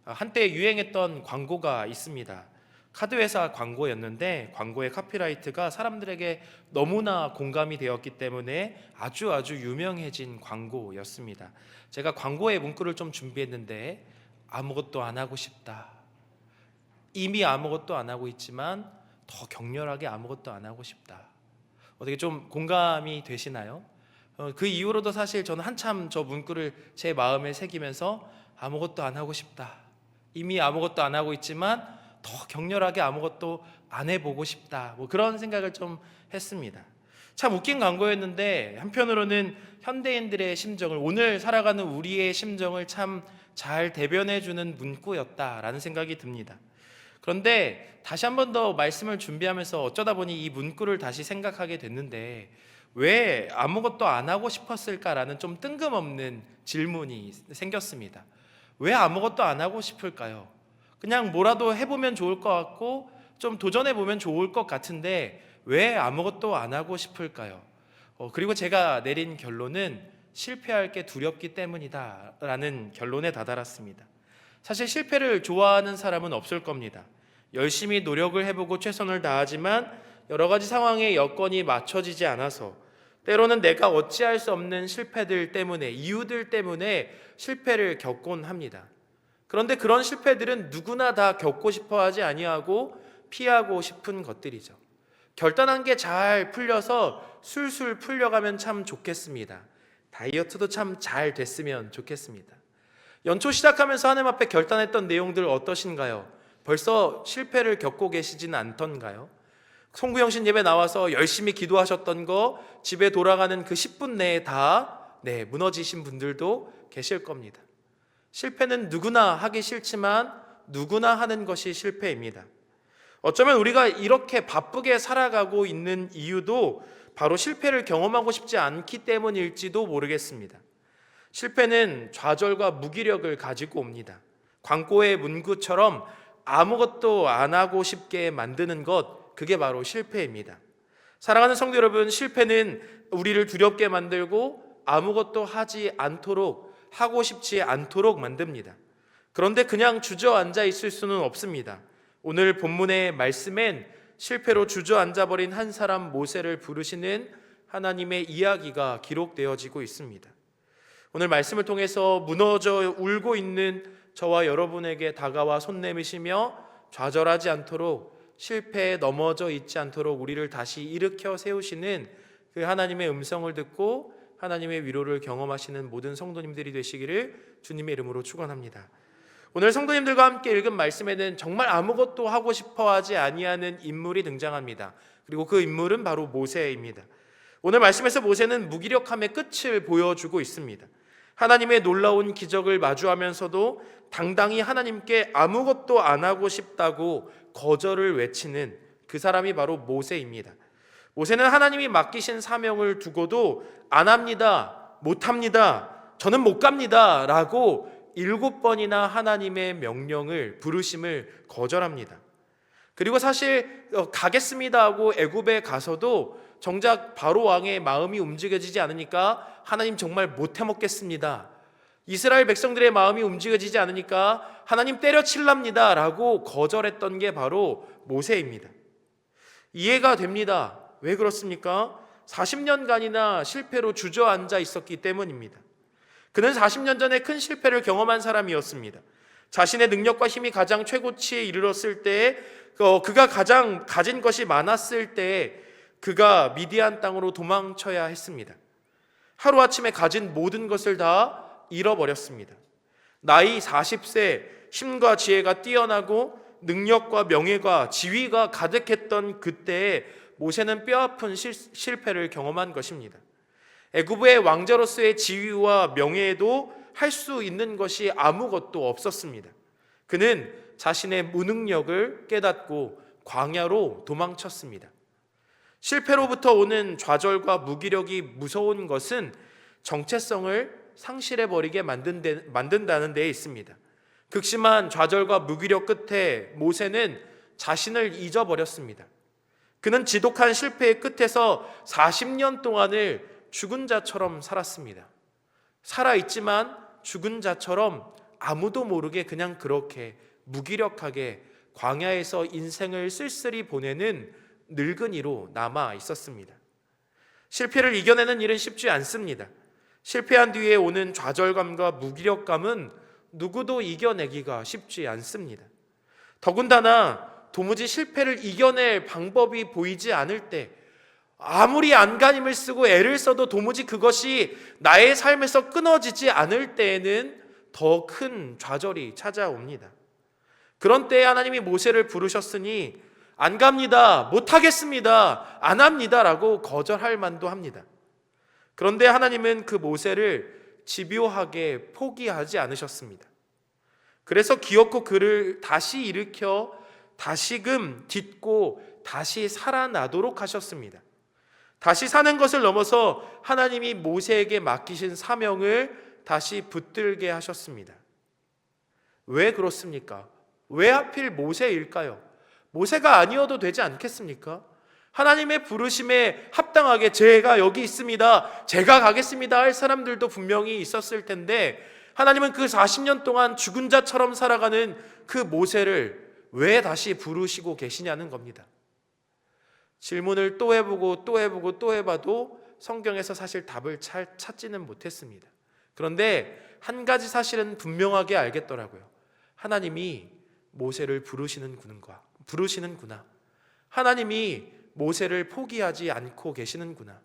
한때 유행했던 광고가 있습니다. 카드회사 광고였는데 광고의 카피라이트가 사람들에게 너무나 공감이 되었기 때문에 아주 유명해진 광고였습니다. 제가 광고의 문구를 좀 준비했는데, 아무것도 안 하고 싶다. 이미 아무것도 안 하고 있지만 더 격렬하게 아무것도 안 하고 싶다. 어떻게 좀 공감이 되시나요? 그 이후로도 사실 저는 한참 저 문구를 제 마음에 새기면서 아무것도 안 하고 싶다. 이미 아무것도 안 하고 있지만 더 격렬하게 아무것도 안 해보고 싶다. 그런 생각을 좀 했습니다. 참 웃긴 광고였는데 한편으로는 현대인들의 심정을, 오늘 살아가는 우리의 심정을 참 잘 대변해주는 문구였다라는 생각이 듭니다. 그런데 다시 한 번 더 말씀을 준비하면서 어쩌다 보니 이 문구를 다시 생각하게 됐는데, 왜 아무것도 안 하고 싶었을까라는 좀 뜬금없는 질문이 생겼습니다. 왜 아무것도 안 하고 싶을까요? 그냥 뭐라도 해보면 좋을 것 같고 좀 도전해보면 좋을 것 같은데 왜 아무것도 안 하고 싶을까요? 그리고 제가 내린 결론은 실패할 게 두렵기 때문이다 라는 결론에 다다랐습니다. 사실 실패를 좋아하는 사람은 없을 겁니다. 열심히 노력을 해보고 최선을 다하지만 여러 가지 상황에 여건이 맞춰지지 않아서, 때로는 내가 어찌할 수 없는 실패들 때문에, 이유들 때문에 실패를 겪곤 합니다. 그런데 그런 실패들은 누구나 다 겪고 싶어 하지 아니하고 피하고 싶은 것들이죠. 결단한 게 잘 풀려서 술술 풀려가면 참 좋겠습니다. 다이어트도 참 잘 됐으면 좋겠습니다. 연초 시작하면서 하나님 앞에 결단했던 내용들 어떠신가요? 벌써 실패를 겪고 계시진 않던가요? 송구영신 예배 나와서 열심히 기도하셨던 거 집에 돌아가는 그 10분 내에 다 무너지신 분들도 계실 겁니다. 실패는 누구나 하기 싫지만 누구나 하는 것이 실패입니다. 어쩌면 우리가 이렇게 바쁘게 살아가고 있는 이유도 바로 실패를 경험하고 싶지 않기 때문일지도 모르겠습니다. 실패는 좌절과 무기력을 가지고 옵니다. 광고의 문구처럼 아무것도 안 하고 싶게 만드는 것, 그게 바로 실패입니다. 사랑하는 성도 여러분, 실패는 우리를 두렵게 만들고 아무것도 하지 않도록, 하고 싶지 않도록 만듭니다. 그런데 그냥 주저앉아 있을 수는 없습니다. 오늘 본문의 말씀엔 실패로 주저앉아버린 한 사람 모세를 부르시는 하나님의 이야기가 기록되어지고 있습니다. 오늘 말씀을 통해서 무너져 울고 있는 저와 여러분에게 다가와 손 내미시며 좌절하지 않도록, 실패에 넘어져 있지 않도록 우리를 다시 일으켜 세우시는 그 하나님의 음성을 듣고 하나님의 위로를 경험하시는 모든 성도님들이 되시기를 주님의 이름으로 축원합니다. 오늘 성도님들과 함께 읽은 말씀에는 정말 아무것도 하고 싶어하지 아니하는 인물이 등장합니다. 그리고 그 인물은 바로 모세입니다. 오늘 말씀에서 모세는 무기력함의 끝을 보여주고 있습니다. 하나님의 놀라운 기적을 마주하면서도 당당히 하나님께 아무것도 안 하고 싶다고 거절을 외치는 그 사람이 바로 모세입니다. 모세는 하나님이 맡기신 사명을 두고도 안 합니다, 못 합니다, 저는 못 갑니다 라고 7번이나 하나님의 명령을, 부르심을 거절합니다. 그리고 사실 가겠습니다 하고 애굽에 가서도 정작 바로 왕의 마음이 움직여지지 않으니까 하나님 정말 못 해먹겠습니다, 이스라엘 백성들의 마음이 움직여지지 않으니까 하나님 때려칠랍니다 라고 거절했던 게 바로 모세입니다. 이해가 됩니다. 왜 그렇습니까? 40년간이나 실패로 주저앉아 있었기 때문입니다. 그는 40년 전에 큰 실패를 경험한 사람이었습니다. 자신의 능력과 힘이 가장 최고치에 이르렀을 때, 그가 가장 가진 것이 많았을 때 그가 미디안 땅으로 도망쳐야 했습니다. 하루아침에 가진 모든 것을 다 잃어버렸습니다. 나이 40세, 힘과 지혜가 뛰어나고 능력과 명예가, 지위가 가득했던 그때에 모세는 뼈아픈 실패를 경험한 것입니다. 애굽의 왕자로서의 지위와 명예에도 할 수 있는 것이 아무것도 없었습니다. 그는 자신의 무능력을 깨닫고 광야로 도망쳤습니다. 실패로부터 오는 좌절과 무기력이 무서운 것은 정체성을 상실해버리게 만든다는 데에 있습니다. 극심한 좌절과 무기력 끝에 모세는 자신을 잊어버렸습니다. 그는 지독한 실패의 끝에서 40년 동안을 죽은 자처럼 살았습니다. 살아있지만 죽은 자처럼 아무도 모르게 그냥 그렇게 무기력하게 광야에서 인생을 쓸쓸히 보내는 늙은이로 남아 있었습니다. 실패를 이겨내는 일은 쉽지 않습니다. 실패한 뒤에 오는 좌절감과 무기력감은 누구도 이겨내기가 쉽지 않습니다. 더군다나 도무지 실패를 이겨낼 방법이 보이지 않을 때, 아무리 안간힘을 쓰고 애를 써도 도무지 그것이 나의 삶에서 끊어지지 않을 때에는 더 큰 좌절이 찾아옵니다. 그런 때에 하나님이 모세를 부르셨으니 안 갑니다, 못하겠습니다, 안 합니다 라고 거절할 만도 합니다. 그런데 하나님은 그 모세를 집요하게 포기하지 않으셨습니다. 그래서 기어코 그를 다시 일으켜 다시금 딛고 다시 살아나도록 하셨습니다. 다시 사는 것을 넘어서 하나님이 모세에게 맡기신 사명을 다시 붙들게 하셨습니다. 왜 그렇습니까? 왜 하필 모세일까요? 모세가 아니어도 되지 않겠습니까? 하나님의 부르심에 합당하게 제가 여기 있습니다, 제가 가겠습니다 할 사람들도 분명히 있었을 텐데, 하나님은 그 40년 동안 죽은 자처럼 살아가는 그 모세를 왜 다시 부르시고 계시냐는 겁니다. 질문을 또 해보고 또 해보고 또 해봐도 성경에서 사실 답을 찾지는 못했습니다. 그런데 한 가지 사실은 분명하게 알겠더라고요. 하나님이 모세를 부르시는구나. 하나님이 모세를 포기하지 않고 계시는구나.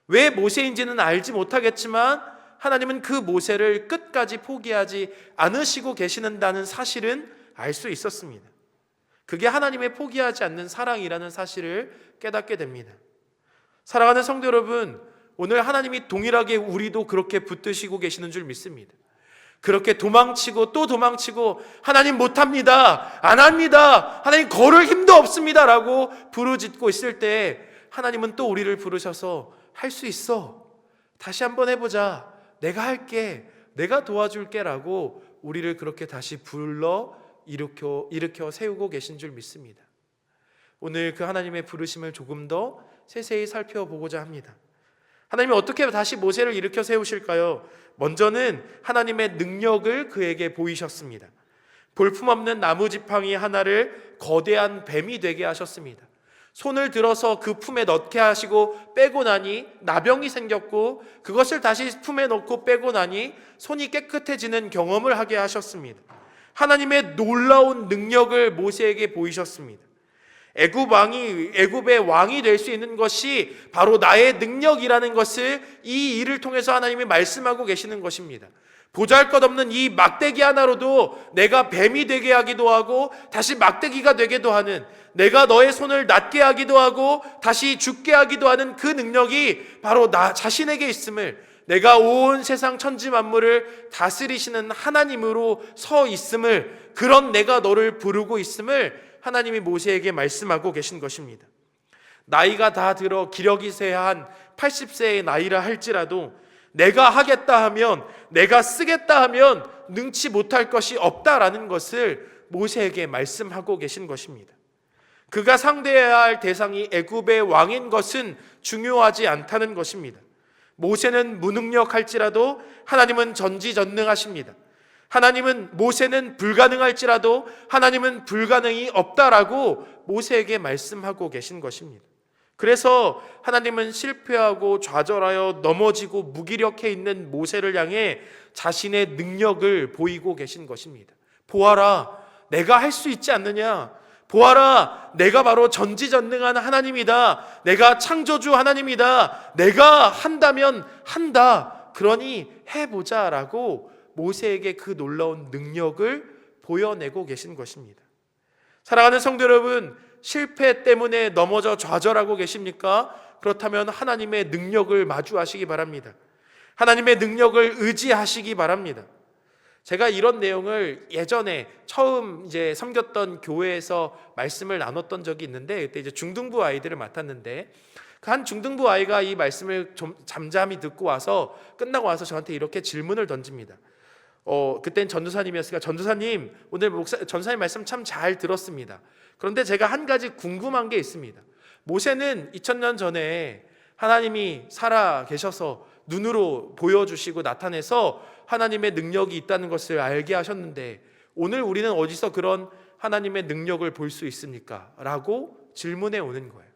왜 모세인지는 알지 못하겠지만 하나님은 그 모세를 끝까지 포기하지 않으시고 계시는다는 사실은 알 수 있었습니다. 그게 하나님의 포기하지 않는 사랑이라는 사실을 깨닫게 됩니다. 사랑하는 성도 여러분, 오늘 하나님이 동일하게 우리도 그렇게 붙드시고 계시는 줄 믿습니다. 그렇게 도망치고 또 도망치고 하나님 못합니다, 안 합니다, 하나님 걸을 힘도 없습니다 라고 부르짖고 있을 때 하나님은 또 우리를 부르셔서 할 수 있어, 다시 한번 해보자, 내가 할게, 내가 도와줄게 라고 우리를 그렇게 다시 불러 일으켜 세우고 계신 줄 믿습니다. 오늘 그 하나님의 부르심을 조금 더 세세히 살펴보고자 합니다. 하나님이 어떻게 다시 모세를 일으켜 세우실까요? 먼저는 하나님의 능력을 그에게 보이셨습니다. 볼품없는 나무 지팡이 하나를 거대한 뱀이 되게 하셨습니다. 손을 들어서 그 품에 넣게 하시고 빼고 나니 나병이 생겼고, 그것을 다시 품에 넣고 빼고 나니 손이 깨끗해지는 경험을 하게 하셨습니다. 하나님의 놀라운 능력을 모세에게 보이셨습니다. 애굽의 왕이 될 수 있는 것이 바로 나의 능력이라는 것을 이 일을 통해서 하나님이 말씀하고 계시는 것입니다. 보잘것없는 이 막대기 하나로도 내가 뱀이 되게 하기도 하고 다시 막대기가 되기도 하는, 내가 너의 손을 낫게 하기도 하고 다시 죽게 하기도 하는 그 능력이 바로 나 자신에게 있음을, 내가 온 세상 천지 만물을 다스리시는 하나님으로 서 있음을, 그런 내가 너를 부르고 있음을 하나님이 모세에게 말씀하고 계신 것입니다. 나이가 다 들어 기력이 쇠한 80세의 나이라 할지라도 내가 하겠다 하면, 내가 쓰겠다 하면 능치 못할 것이 없다라는 것을 모세에게 말씀하고 계신 것입니다. 그가 상대해야 할 대상이 애굽의 왕인 것은 중요하지 않다는 것입니다. 모세는 무능력할지라도 하나님은 전지전능하십니다. 모세는 불가능할지라도 하나님은 불가능이 없다라고 모세에게 말씀하고 계신 것입니다. 그래서 하나님은 실패하고 좌절하여 넘어지고 무기력해 있는 모세를 향해 자신의 능력을 보이고 계신 것입니다. 보아라, 내가 할 수 있지 않느냐? 보아라, 내가 바로 전지전능한 하나님이다. 내가 창조주 하나님이다. 내가 한다면 한다. 그러니 해보자 라고 모세에게 그 놀라운 능력을 보여내고 계신 것입니다. 사랑하는 성도 여러분, 실패 때문에 넘어져 좌절하고 계십니까? 그렇다면 하나님의 능력을 마주하시기 바랍니다. 하나님의 능력을 의지하시기 바랍니다. 제가 이런 내용을 예전에 처음 섬겼던 교회에서 말씀을 나눴던 적이 있는데, 그때 중등부 아이들을 맡았는데 그 한 중등부 아이가 이 말씀을 좀 잠잠히 듣고 와서 끝나고 와서 저한테 이렇게 질문을 던집니다. 그땐 전도사님이었으니까, 전도사님 오늘 전도사님 말씀 참 잘 들었습니다. 그런데 제가 한 가지 궁금한 게 있습니다. 모세는 2000년 전에 하나님이 살아 계셔서 눈으로 보여주시고 나타내서 하나님의 능력이 있다는 것을 알게 하셨는데, 오늘 우리는 어디서 그런 하나님의 능력을 볼 수 있습니까? 라고 질문해 오는 거예요.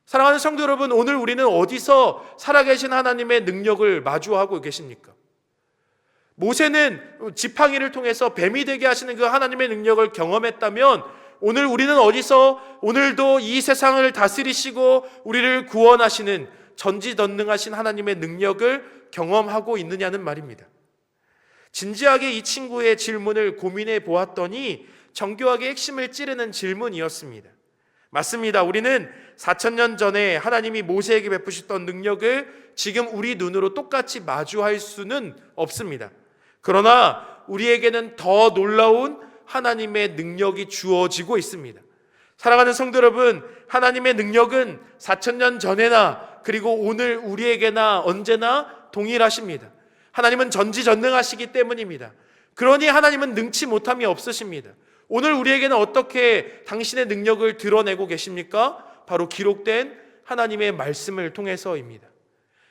사랑하는 성도 여러분, 오늘 우리는 어디서 살아계신 하나님의 능력을 마주하고 계십니까? 모세는 지팡이를 통해서 뱀이 되게 하시는 그 하나님의 능력을 경험했다면, 오늘 우리는 어디서 오늘도 이 세상을 다스리시고 우리를 구원하시는 전지전능하신 하나님의 능력을 경험하고 있느냐는 말입니다. 진지하게 이 친구의 질문을 고민해 보았더니 정교하게 핵심을 찌르는 질문이었습니다. 맞습니다. 우리는 4000년 전에 하나님이 모세에게 베푸셨던 능력을 지금 우리 눈으로 똑같이 마주할 수는 없습니다. 그러나 우리에게는 더 놀라운 하나님의 능력이 주어지고 있습니다. 사랑하는 성도 여러분, 하나님의 능력은 4000년 전에나 그리고 오늘 우리에게나 언제나 동일하십니다. 하나님은 전지전능하시기 때문입니다. 그러니 하나님은 능치 못함이 없으십니다. 오늘 우리에게는 어떻게 당신의 능력을 드러내고 계십니까? 바로 기록된 하나님의 말씀을 통해서입니다.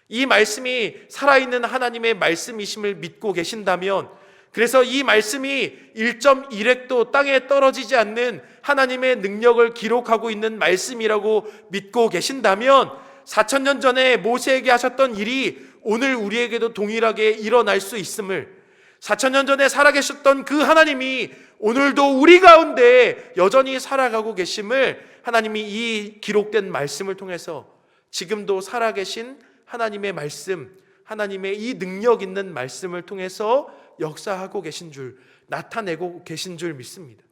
이 말씀이 살아있는 하나님의 말씀이심을 믿고 계신다면, 그래서 이 말씀이 1.1획도 땅에 떨어지지 않는 하나님의 능력을 기록하고 있는 말씀이라고 믿고 계신다면, 4000년 전에 모세에게 하셨던 일이 오늘 우리에게도 동일하게 일어날 수 있음을, 4000년 전에 살아계셨던 그 하나님이 오늘도 우리 가운데 여전히 살아가고 계심을 하나님이 이 기록된 말씀을 통해서 지금도 살아계신 하나님의 말씀, 하나님의 이 능력 있는 말씀을 통해서 역사하고 계신 줄, 나타내고 계신 줄 믿습니다.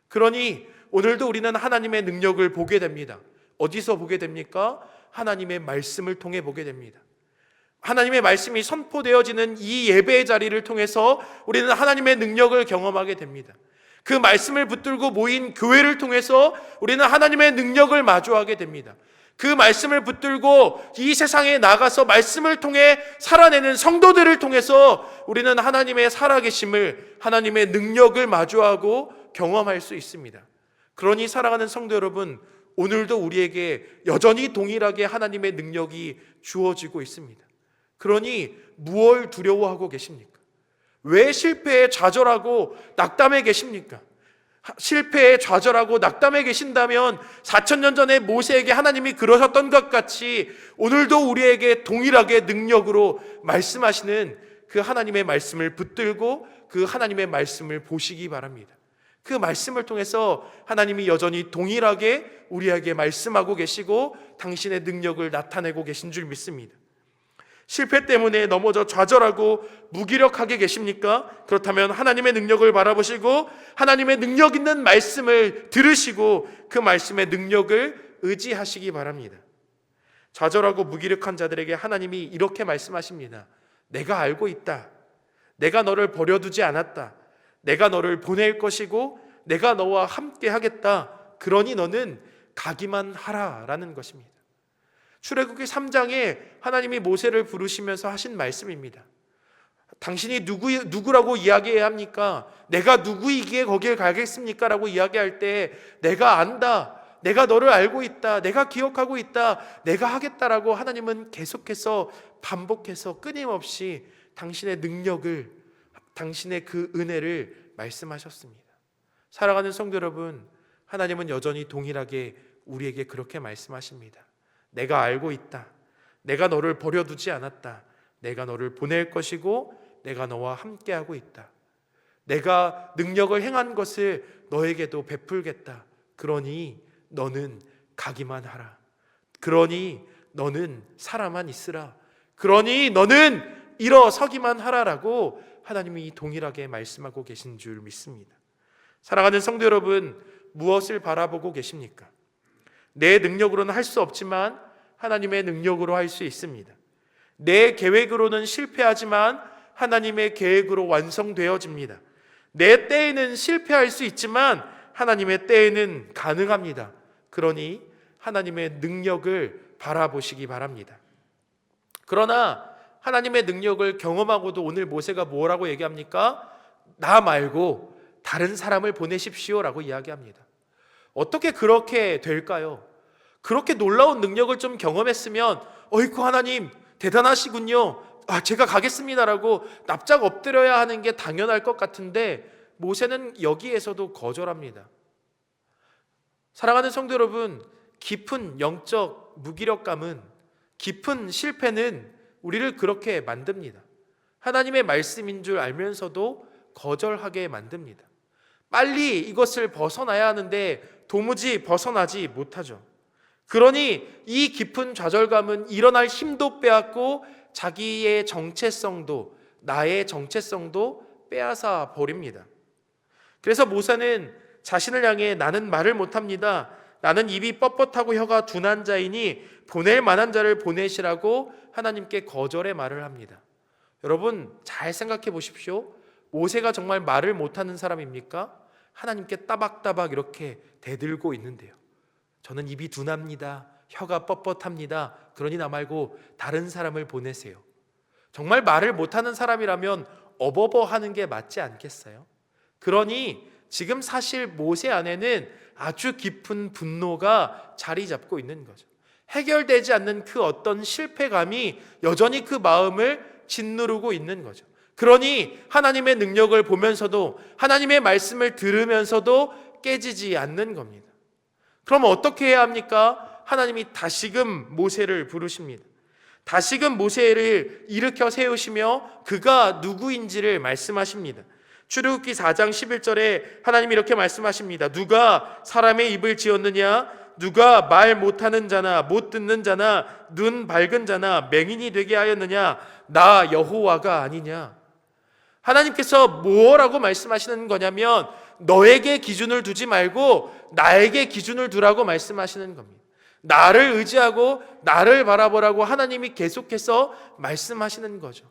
그러니 오늘도 우리는 하나님의 능력을 보게 됩니다. 어디서 보게 됩니까? 하나님의 말씀을 통해 보게 됩니다. 하나님의 말씀이 선포되어지는 이 예배의 자리를 통해서 우리는 하나님의 능력을 경험하게 됩니다. 그 말씀을 붙들고 모인 교회를 통해서 우리는 하나님의 능력을 마주하게 됩니다. 그 말씀을 붙들고 이 세상에 나가서 말씀을 통해 살아내는 성도들을 통해서 우리는 하나님의 살아계심을, 하나님의 능력을 마주하고 경험할 수 있습니다. 그러니 사랑하는 성도 여러분, 오늘도 우리에게 여전히 동일하게 하나님의 능력이 주어지고 있습니다. 그러니 무엇을 두려워하고 계십니까? 왜 실패에 좌절하고 낙담해 계십니까? 실패에 좌절하고 낙담해 계신다면 4000년 전에 모세에게 하나님이 그러셨던 것 같이 오늘도 우리에게 동일하게 능력으로 말씀하시는 그 하나님의 말씀을 붙들고 그 하나님의 말씀을 보시기 바랍니다. 그 말씀을 통해서 하나님이 여전히 동일하게 우리에게 말씀하고 계시고 당신의 능력을 나타내고 계신 줄 믿습니다. 실패 때문에 넘어져 좌절하고 무기력하게 계십니까? 그렇다면 하나님의 능력을 바라보시고 하나님의 능력 있는 말씀을 들으시고 그 말씀의 능력을 의지하시기 바랍니다. 좌절하고 무기력한 자들에게 하나님이 이렇게 말씀하십니다. 내가 알고 있다. 내가 너를 버려두지 않았다. 내가 너를 보낼 것이고 내가 너와 함께 하겠다. 그러니 너는 가기만 하라라는 것입니다. 출애굽기 3장에 하나님이 모세를 부르시면서 하신 말씀입니다. 당신이 누구라고 이야기해야 합니까? 내가 누구이기에 거기에 가겠습니까? 라고 이야기할 때 내가 안다, 내가 너를 알고 있다, 내가 기억하고 있다, 내가 하겠다라고 하나님은 계속해서 반복해서 끊임없이 당신의 능력을, 당신의 그 은혜를 말씀하셨습니다. 사랑하는 성도 여러분, 하나님은 여전히 동일하게 우리에게 그렇게 말씀하십니다. 내가 알고 있다. 내가 너를 버려두지 않았다. 내가 너를 보낼 것이고 내가 너와 함께하고 있다. 내가 능력을 행한 것을 너에게도 베풀겠다. 그러니 너는 가기만 하라. 그러니 너는 살아만 있으라. 그러니 너는 일어서기만 하라라고 하나님이 동일하게 말씀하고 계신 줄 믿습니다. 사랑하는 성도 여러분, 무엇을 바라보고 계십니까? 내 능력으로는 할 수 없지만 하나님의 능력으로 할 수 있습니다. 내 계획으로는 실패하지만 하나님의 계획으로 완성되어집니다. 내 때에는 실패할 수 있지만 하나님의 때에는 가능합니다. 그러니 하나님의 능력을 바라보시기 바랍니다. 그러나 하나님의 능력을 경험하고도 오늘 모세가 뭐라고 얘기합니까? 나 말고 다른 사람을 보내십시오라고 이야기합니다. 어떻게 그렇게 될까요? 그렇게 놀라운 능력을 좀 경험했으면 어이쿠 하나님 대단하시군요, 제가 가겠습니다라고 납작 엎드려야 하는 게 당연할 것 같은데 모세는 여기에서도 거절합니다. 사랑하는 성도 여러분, 깊은 영적 무기력감은, 깊은 실패는 우리를 그렇게 만듭니다. 하나님의 말씀인 줄 알면서도 거절하게 만듭니다. 빨리 이것을 벗어나야 하는데 도무지 벗어나지 못하죠. 그러니 이 깊은 좌절감은 일어날 힘도 빼앗고 자기의 정체성도, 나의 정체성도 빼앗아 버립니다. 그래서 모세는 자신을 향해 나는 말을 못합니다, 나는 입이 뻣뻣하고 혀가 둔한 자이니 보낼 만한 자를 보내시라고 하나님께 거절의 말을 합니다. 여러분 잘 생각해 보십시오. 모세가 정말 말을 못하는 사람입니까? 하나님께 따박따박 이렇게 대들고 있는데요. 저는 입이 둔합니다, 혀가 뻣뻣합니다, 그러니 나 말고 다른 사람을 보내세요. 정말 말을 못하는 사람이라면 어버버 하는 게 맞지 않겠어요? 그러니 지금 사실 모세 안에는 아주 깊은 분노가 자리 잡고 있는 거죠. 해결되지 않는 그 어떤 실패감이 여전히 그 마음을 짓누르고 있는 거죠. 그러니 하나님의 능력을 보면서도, 하나님의 말씀을 들으면서도 깨지지 않는 겁니다. 그럼 어떻게 해야 합니까? 하나님이 다시금 모세를 부르십니다. 다시금 모세를 일으켜 세우시며 그가 누구인지를 말씀하십니다. 출애굽기 4장 11절에 하나님이 이렇게 말씀하십니다. 누가 사람의 입을 지었느냐? 누가 말 못하는 자나 못 듣는 자나 눈 밝은 자나 맹인이 되게 하였느냐? 나 여호와가 아니냐? 하나님께서 뭐라고 말씀하시는 거냐면 너에게 기준을 두지 말고 나에게 기준을 두라고 말씀하시는 겁니다. 나를 의지하고 나를 바라보라고 하나님이 계속해서 말씀하시는 거죠.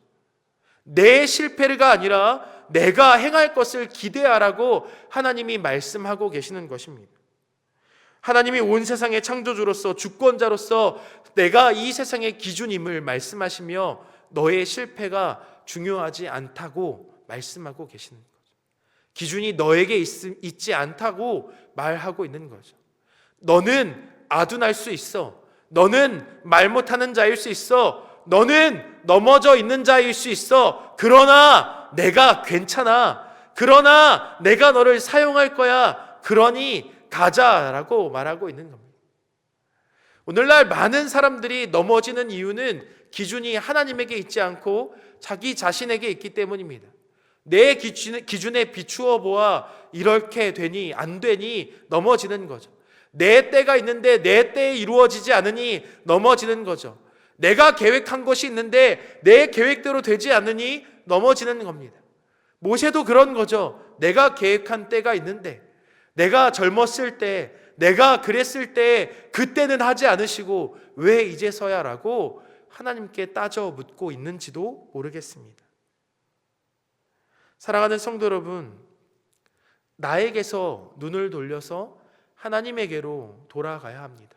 내 실패가 아니라 내가 행할 것을 기대하라고 하나님이 말씀하고 계시는 것입니다. 하나님이 온 세상의 창조주로서 주권자로서 내가 이 세상의 기준임을 말씀하시며 너의 실패가 중요하지 않다고 말씀하고 계시는 거죠. 기준이 너에게 있지 않다고 말하고 있는 거죠. 너는 아둔할 수 있어. 너는 말 못하는 자일 수 있어. 너는 넘어져 있는 자일 수 있어. 그러나 내가 괜찮아. 그러나 내가 너를 사용할 거야. 그러니 가자라고 말하고 있는 겁니다. 오늘날 많은 사람들이 넘어지는 이유는 기준이 하나님에게 있지 않고 자기 자신에게 있기 때문입니다. 내 기준에 비추어 보아 이렇게 되니 안 되니 넘어지는 거죠. 내 때가 있는데 내 때에 이루어지지 않으니 넘어지는 거죠. 내가 계획한 것이 있는데 내 계획대로 되지 않으니 넘어지는 겁니다. 모세도 그런 거죠. 내가 계획한 때가 있는데, 내가 젊었을 때, 내가 그랬을 때 그때는 하지 않으시고 왜 이제서야 라고 하나님께 따져 묻고 있는지도 모르겠습니다. 사랑하는 성도 여러분, 나에게서 눈을 돌려서 하나님에게로 돌아가야 합니다.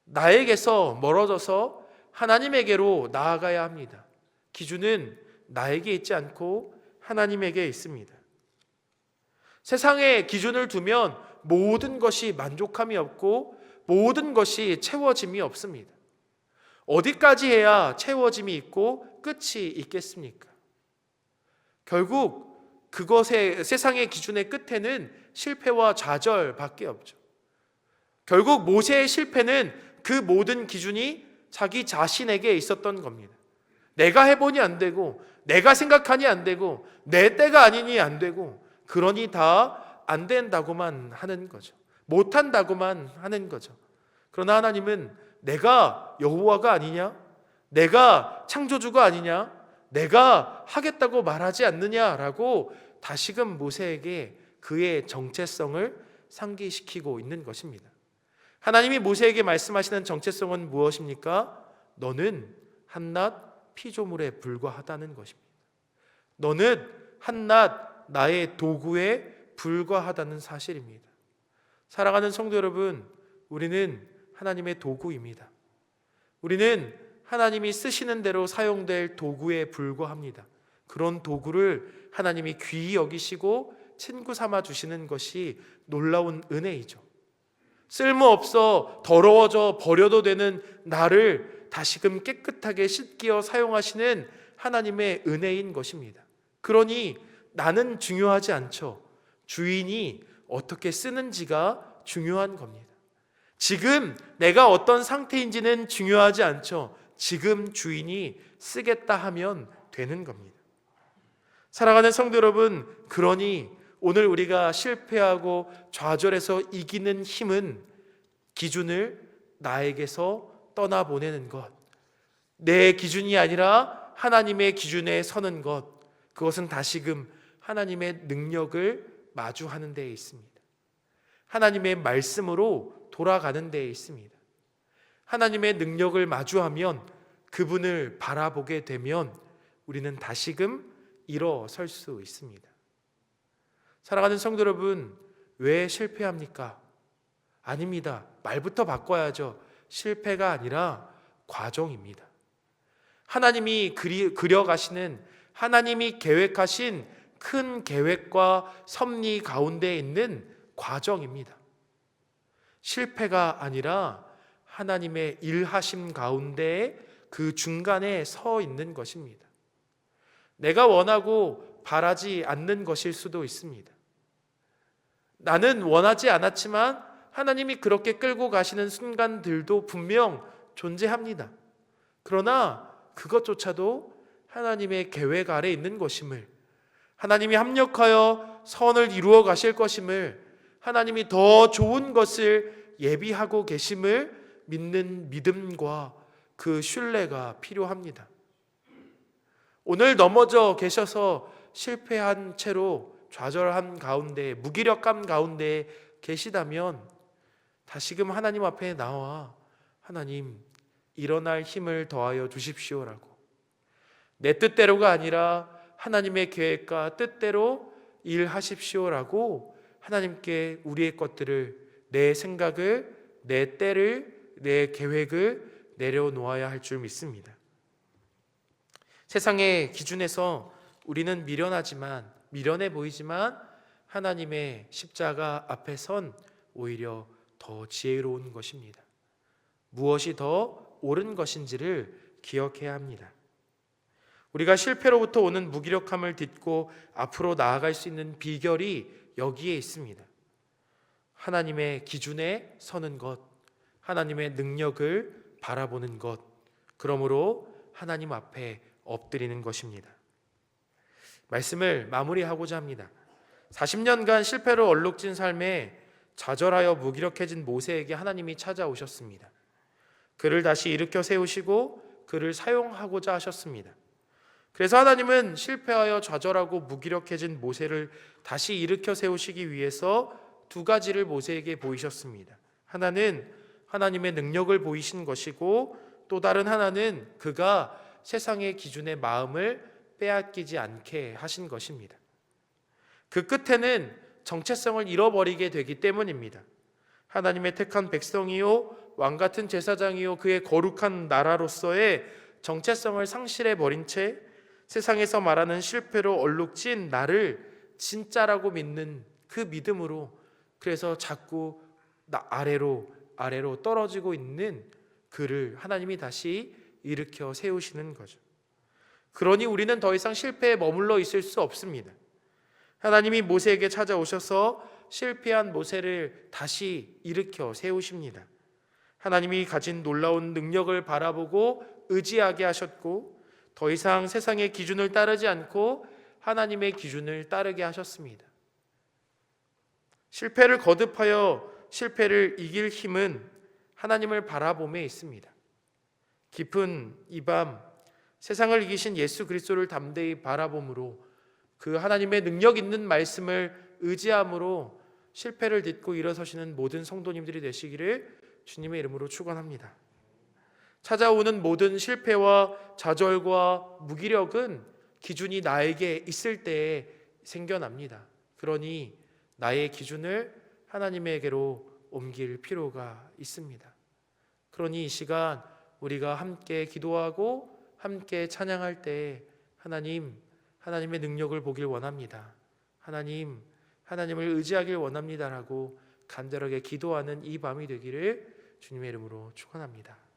나에게서 멀어져서 하나님에게로 나아가야 합니다. 기준은 나에게 있지 않고 하나님에게 있습니다. 세상에 기준을 두면 모든 것이 만족함이 없고 모든 것이 채워짐이 없습니다. 어디까지 해야 채워짐이 있고 끝이 있겠습니까? 결국 그것의 세상의 기준의 끝에는 실패와 좌절밖에 없죠. 결국 모세의 실패는 그 모든 기준이 자기 자신에게 있었던 겁니다. 내가 해보니 안 되고, 내가 생각하니 안 되고, 내 때가 아니니 안 되고, 그러니 다 안 된다고만 하는 거죠. 못한다고만 하는 거죠. 그러나 하나님은 내가 여호와가 아니냐? 내가 창조주가 아니냐? 내가 하겠다고 말하지 않느냐라고 다시금 모세에게 그의 정체성을 상기시키고 있는 것입니다. 하나님이 모세에게 말씀하시는 정체성은 무엇입니까? 너는 한낱 피조물에 불과하다는 것입니다. 너는 한낱 나의 도구에 불과하다는 사실입니다. 사랑하는 성도 여러분, 우리는 하나님의 도구입니다. 우리는 하나님이 쓰시는 대로 사용될 도구에 불과합니다. 그런 도구를 하나님이 귀히 여기시고 친구 삼아 주시는 것이 놀라운 은혜이죠. 쓸모없어 더러워져 버려도 되는 나를 다시금 깨끗하게 씻기어 사용하시는 하나님의 은혜인 것입니다. 그러니 나는 중요하지 않죠. 주인이 어떻게 쓰는지가 중요한 겁니다. 지금 내가 어떤 상태인지는 중요하지 않죠. 지금 주인이 쓰겠다 하면 되는 겁니다. 사랑하는 성도 여러분, 그러니 오늘 우리가 실패하고 좌절해서 이기는 힘은 기준을 나에게서 떠나보내는 것, 내 기준이 아니라 하나님의 기준에 서는 것, 그것은 다시금 하나님의 능력을 마주하는 데에 있습니다. 하나님의 말씀으로 돌아가는 데에 있습니다. 하나님의 능력을 마주하면, 그분을 바라보게 되면 우리는 다시금 일어설 수 있습니다. 사랑하는 성도 여러분, 왜 실패합니까? 아닙니다. 말부터 바꿔야죠. 실패가 아니라 과정입니다. 하나님이 그려가시는, 하나님이 계획하신 큰 계획과 섭리 가운데 있는 과정입니다. 실패가 아니라 하나님의 일하심 가운데 그 중간에 서 있는 것입니다. 내가 원하고 바라지 않는 것일 수도 있습니다. 나는 원하지 않았지만 하나님이 그렇게 끌고 가시는 순간들도 분명 존재합니다. 그러나 그것조차도 하나님의 계획 아래 있는 것임을, 하나님이 합력하여 선을 이루어 가실 것임을, 하나님이 더 좋은 것을 예비하고 계심을 믿는 믿음과 그 신뢰가 필요합니다. 오늘 넘어져 계셔서 실패한 채로 좌절한 가운데, 무기력감 가운데 계시다면 다시금 하나님 앞에 나와 하나님, 일어날 힘을 더하여 주십시오라고, 내 뜻대로가 아니라 하나님의 계획과 뜻대로 일하십시오라고 하나님께 우리의 것들을, 내 생각을, 내 때를, 내 계획을 내려놓아야 할 줄 믿습니다. 세상의 기준에서 우리는 미련해 보이지만 하나님의 십자가 앞에 선 오히려 더 지혜로운 것입니다. 무엇이 더 옳은 것인지를 기억해야 합니다. 우리가 실패로부터 오는 무기력함을 딛고 앞으로 나아갈 수 있는 비결이 여기에 있습니다. 하나님의 기준에 서는 것, 하나님의 능력을 바라보는 것, 그러므로 하나님 앞에 엎드리는 것입니다. 말씀을 마무리하고자 합니다. 40년간 실패로 얼룩진 삶에 좌절하여 무기력해진 모세에게 하나님이 찾아오셨습니다. 그를 다시 일으켜 세우시고 그를 사용하고자 하셨습니다. 그래서 하나님은 실패하여 좌절하고 무기력해진 모세를 다시 일으켜 세우시기 위해서 두 가지를 모세에게 보이셨습니다. 하나는 하나님의 능력을 보이신 것이고, 또 다른 하나는 그가 세상의 기준의 마음을 빼앗기지 않게 하신 것입니다. 그 끝에는 정체성을 잃어버리게 되기 때문입니다. 하나님의 택한 백성이요, 왕같은 제사장이요, 그의 거룩한 나라로서의 정체성을 상실해버린 채 세상에서 말하는 실패로 얼룩진 나를 진짜라고 믿는 그 믿음으로, 그래서 자꾸 아래로 떨어지고 있는 그를 하나님이 다시 일으켜 세우시는 거죠. 그러니 우리는 더 이상 실패에 머물러 있을 수 없습니다. 하나님이 모세에게 찾아오셔서 실패한 모세를 다시 일으켜 세우십니다. 하나님이 가진 놀라운 능력을 바라보고 의지하게 하셨고, 더 이상 세상의 기준을 따르지 않고 하나님의 기준을 따르게 하셨습니다. 실패를 거듭하여 실패를 이길 힘은 하나님을 바라봄에 있습니다. 깊은 이 밤 세상을 이기신 예수 그리스도를 담대히 바라봄으로, 그 하나님의 능력 있는 말씀을 의지함으로 실패를 딛고 일어서시는 모든 성도님들이 되시기를 주님의 이름으로 축원합니다. 찾아오는 모든 실패와 좌절과 무기력은 기준이 나에게 있을 때에 생겨납니다. 그러니 나의 기준을 하나님에게로 옮길 필요가 있습니다. 그러니 이 시간 우리가 함께 기도하고 함께 찬양할 때 하나님의 능력을 보길 원합니다. 하나님을 의지하길 원합니다라고 간절하게 기도하는 이 밤이 되기를 주님의 이름으로 축원합니다.